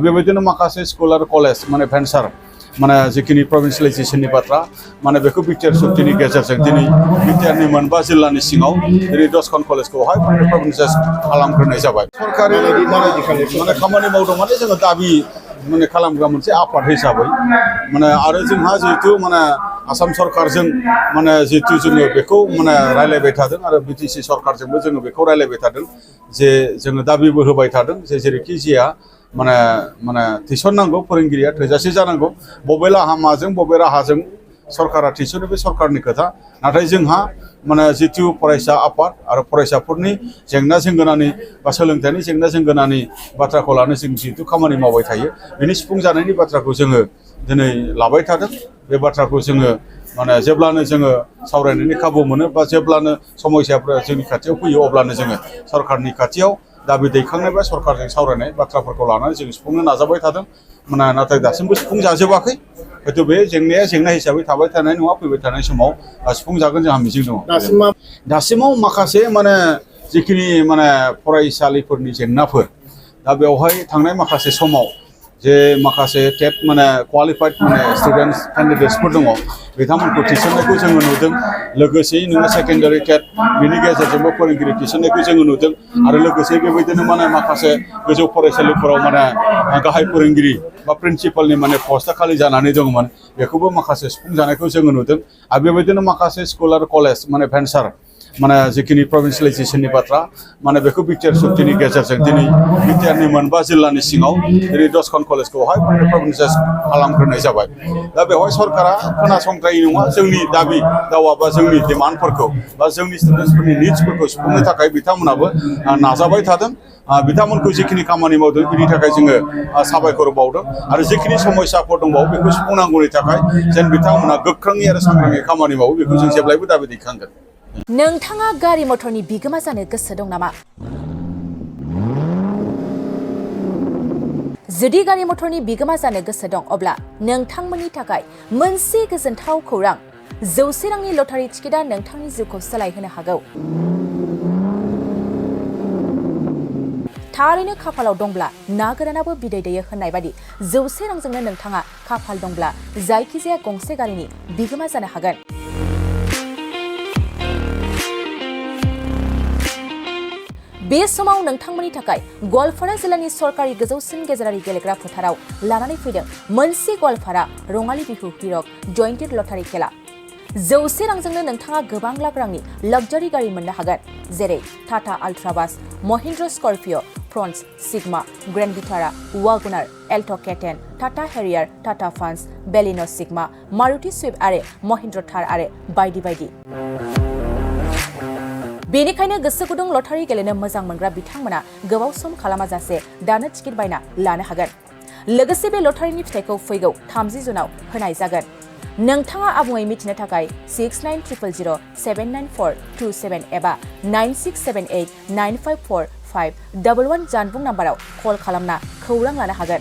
बेबायदिनो माखासे स्कुल आरो कलेज माने भेन्सार माने जिखिनि प्रभिन्सियेलाइजेसननि बाथ्रा माने बेखौ बिटिआर सुक्तिनि गेजेरजों दिनै बिटिआरनि मोनबा जिल्लानि सिङाव दिनै 10खान कलेजखौहाय माने प्रभिन्सियेलाइज खालामग्रोनाय जाबाय। सरकारि माने खामानि मावदों माने जोङो दाबि माने खालामग्रा मोनसे आफाद हिसाबै माने आरो जोंहा जिहेतु माने आसाम सरकारजों माने जिहेतु जोङो बेखौ माने रायलायबाय थादों आरो बिटिसि सरकारजोंबो जोङो बेखौ रायलायबाय थादों जे जोङो दाबिबो होबाय थादों जे जेरैखि जाया माने थिसननांगौ फोरोंगिरिया थोजासे जानांगौ बबे लामाजों बबे राहाजों सरकारा थिसनो बे सरकारनि खोथा नाथाय जोंहा माने जितु फरायसा आफाद आरो फरायसाफोरनि जेंना जेंगोनानि बा सोलोंथाइनि जेंना जेंगोनानि बाथ्राखौ लानो जों जिहेतु खामानि मावबाय थायो बेनि सिफुं जानायनि बाथ्राखौ जोङो दिनै लाबाय थादों। बे बाथ्राखौ जोङो माने जेब्लानो जोङो सावरायनायनि खाबु मोनो बा जेब्लानो समस्याफोरा जोंनि खाथियाव फैयो अब्लानो जोङो सरकारनि खाथियाव दाबि दैखांनाय बा सरकारजों सावरायनाय बाथ्राफोरखौ लानानै जों सुफुंनो नाजाबाय थादों नाथाय दासिमबो सुफुं जाजोबाखै हयथ' बे जेंनाया जेंना हिसाबै थाबाय थानाय नङा फैबाय थानाय समाव सुफुं जागोन जोंहा मिजिं दङ। दासिमाव माखासे माने जिखिनि माने फरायसालिफोरनि जेंनाफोर दा बेवहाय थांनाय माखासे समाव जे माखासे टेट माने क्वालिफाइड माने स्टुडेन्टस केन्डिडेट्सफोर दङ बिथांमोनखौ थिसननायखौ जोङो नुदों लोगोसेयै नोङो सेकेन्डारि टेट बिनि गेजेरजोंबो फोरोंगिरि थिसननायखौ जोङो नुदों आरो लोगोसे बेबायदिनो माने माखासे गोजौ फरायसालिफोराव माने गाहाय फोरोंगिरि बा प्रिन्सिपालनि माने पस्टआ खालि जानानै दंमोन बेखौबो माखासे सुफुं जानायखौ जोङो नुदों आरो बेबायदिनो माखासे स्कुल आरो कलेज माने भेन्सार माने जिखिनि प्रभिन्सियेलाइजेसननि बाथ्रा माने बेखौ बिटिआर सुक्तिनि गेजेरजों दिनै बिटिआरनि मोनबा जिल्लानि सिङाव दिनै 10खान कलेजखौहाय माने प्रभिन्सियेलाइज खालामग्रोनाय जाबाय। दा बेवहाय सरकारा खोनासंथाय नङा जोंनि दाबि दावा बा जोंनि डिमान्डफोरखौ बा जोंनि स्टुडेन्टसफोरनि निड्सफोरखौ सुफुंनो थाखाय बिथांमोनाबो नाजाबाय थादों। बिथांमोनखौ जिखिनि खामानि मावदों बिनि थाखाय जोङो साबायखर बावदों आरो जिखिनि समस्याफोर दंबावो बेखौ सुफुंनांगौनि थाखाय जेन बिथांमोना गोख्रोङै आरो सांग्राङै खामानि मावो बेखौ जों जेब्लायबो दाबि दैखांगोन। नोंथाङा गारि मटरनि बिगोमा जानो गोसो दं नामा? जुदि गारि मटरनि बिगोमा जानो गोसो दं अब्ला नोंथांमोननि थाखाय मोनसे गोजोनथाव खौरां 100 रांनि लटारि टिकेटआ नोंथांनि जिउखौ सोलायहोनो हागौ। थारैनो खाफालाव दंब्ला ना गोरानाबो बिदै दैयो होननाय बादि 100 रांजोंनो नोंथाङा खाफाल दंब्ला जायखिजाया गंसे गारिनि बिगोमा जानो हागोन। बे समाव नोंथांमोननि थाखाय गवालपारा जिल्लानि सरकारि गोजौसिन गेजेरारि गेलेग्रा फोथाराव लानानै फैदों मोनसे गवालपारा रङाली बिहु हिरक जयन्टेड लटारि खेला। 100 रांजोंनो नोंथाङा गोबां लाख रांनि लाक्जारि गारि मोननो हागोन जेरै टाटा आल्ट्राबास, Mahindra Scorpio', Fronx, Sigma, Grand Vitara, WagonR, Alto' K ten, Tata Harrier, Tata Punch, Baleno' Sigma, Maruti Swift आरो महिन्द्र थार आरो बायदि बायदि। बेनिखायनो गोसो गुदुं लटारि गेलेनो मोजां मोनग्रा बिथांमोना गोबाव सम खालामाजासे दानो टिकेट बायना लानो हागोन। लोगोसे बे लटारिनि फिथाइखौ फैगौ 30 जुनाव होनाय जागोन। नोंथाङा आबुङै मिथिनो थाखाय 6900079427 एबा 9678954511 जानबुं नाम्बाराव कल खालामना खौरां लानो हागोन।